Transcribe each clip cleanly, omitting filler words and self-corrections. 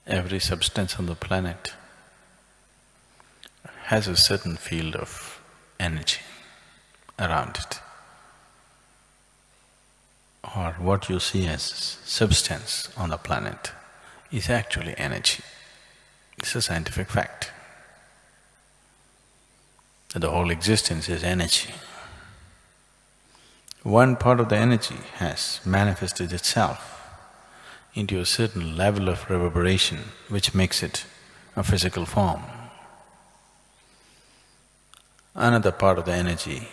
Every substance on the planet has a certain field of energy around it. Or what you see as substance on the planet is actually energy. It's a scientific fact. The whole existence is energy. One part of the energy has manifested itself into a certain level of reverberation which makes it a physical form. Another part of the energy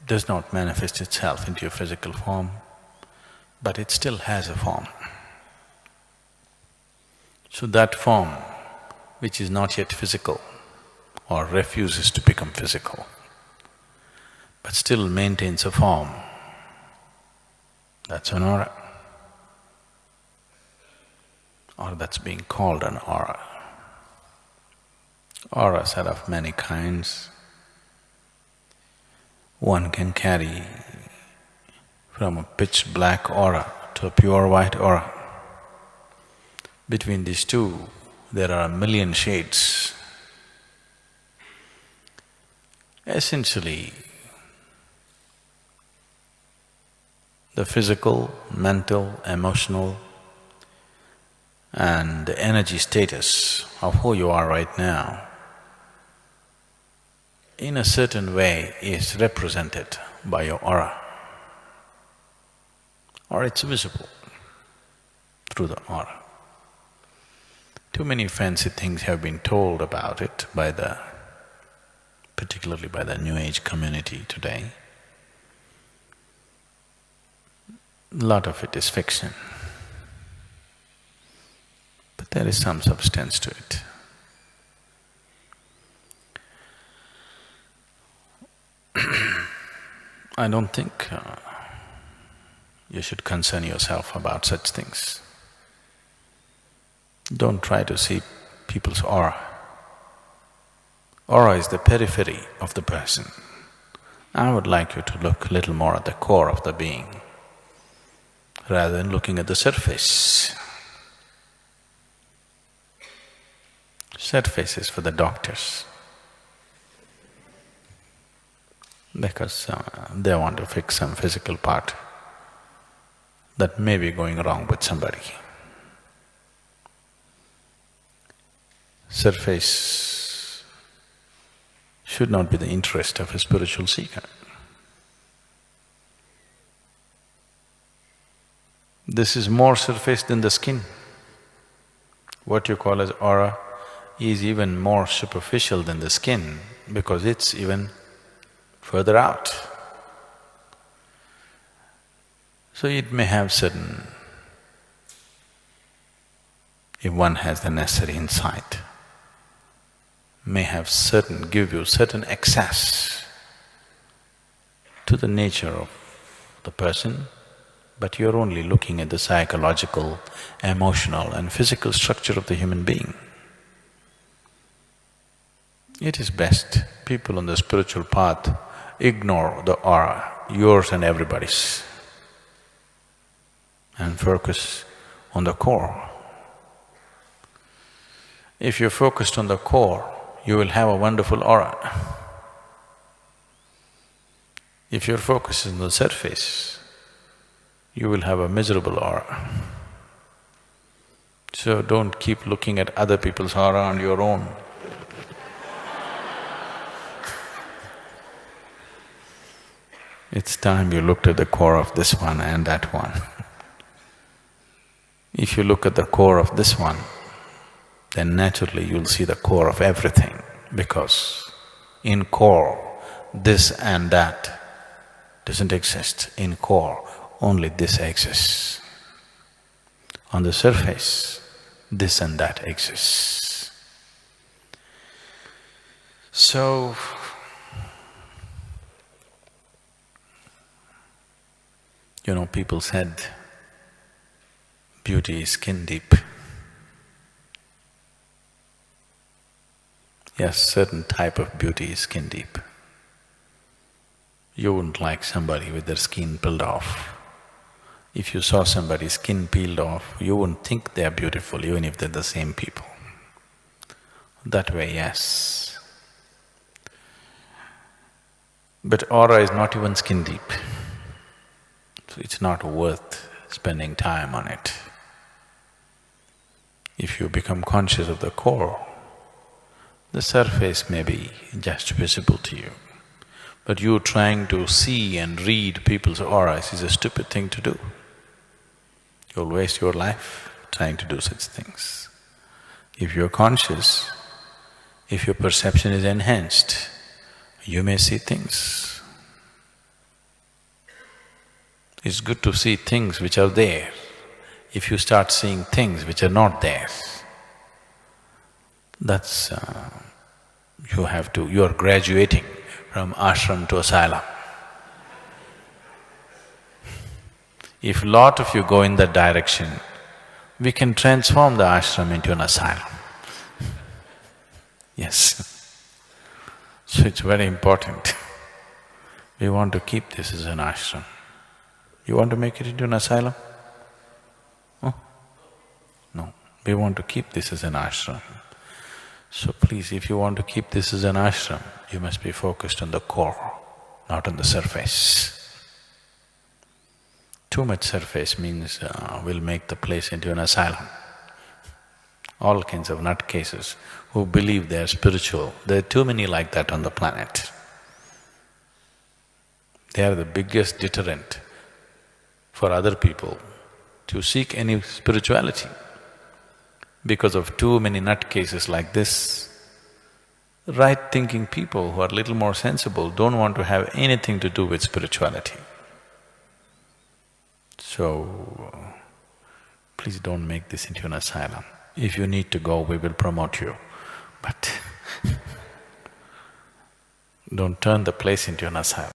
does not manifest itself into a physical form, but it still has a form. So that form, which is not yet physical or refuses to become physical, but still maintains a form, that's an aura. Or that's being called an aura. Auras are of many kinds. One can carry from a pitch black aura to a pure white aura. Between these two, there are a million shades. Essentially, the physical, mental, emotional, and the energy status of who you are right now, in a certain way, is represented by your aura, or it's visible through the aura. Too many fancy things have been told about it by particularly by the New Age community today. A lot of it is fiction, but there is some substance to it. I don't think you should concern yourself about such things. Don't try to see people's aura. Aura is the periphery of the person. I would like you to look a little more at the core of the being rather than looking at the surface. Surface is for the doctors, because they want to fix some physical part that may be going wrong with somebody. Surface should not be the interest of a spiritual seeker. This is more surface than the skin. What you call as aura is even more superficial than the skin because it's even further out. So it may have certain… if one has the necessary insight, may have certain… give you certain access to the nature of the person, but you're only looking at the psychological, emotional and physical structure of the human being. It is best people on the spiritual path ignore the aura, yours and everybody's, and focus on the core. If you're focused on the core, you will have a wonderful aura. If your focus is on the surface, you will have a miserable aura. So don't keep looking at other people's aura and your own. It's time you looked at the core of this one and that one. If you look at the core of this one, then naturally you'll see the core of everything, because in core, this and that doesn't exist. In core, only this exists. On the surface, this and that exists. So, people said beauty is skin deep. Yes, certain type of beauty is skin deep. You wouldn't like somebody with their skin peeled off. If you saw somebody's skin peeled off, you wouldn't think they are beautiful even if they're the same people. That way, yes. But aura is not even skin deep, so it's not worth spending time on it. If you become conscious of the core, the surface may be just visible to you, but you trying to see and read people's auras is a stupid thing to do. You'll waste your life trying to do such things. If you're conscious, if your perception is enhanced, you may see things. It's good to see things which are there. If you start seeing things which are not there, that's… you're graduating from ashram to asylum. If lot of you go in that direction, we can transform the ashram into an asylum. Yes. So it's very important. We want to keep this as an ashram. You want to make it into an asylum? Oh? No, we want to keep this as an ashram. So please, if you want to keep this as an ashram, you must be focused on the core, not on the surface. Too much surface means we'll make the place into an asylum. All kinds of nutcases who believe they are spiritual, there are too many like that on the planet. They are the biggest deterrent for other people to seek any spirituality. Because of too many nutcases like this, right-thinking people who are little more sensible don't want to have anything to do with spirituality. So, please don't make this into an asylum. If you need to go, we will promote you, but don't turn the place into an asylum.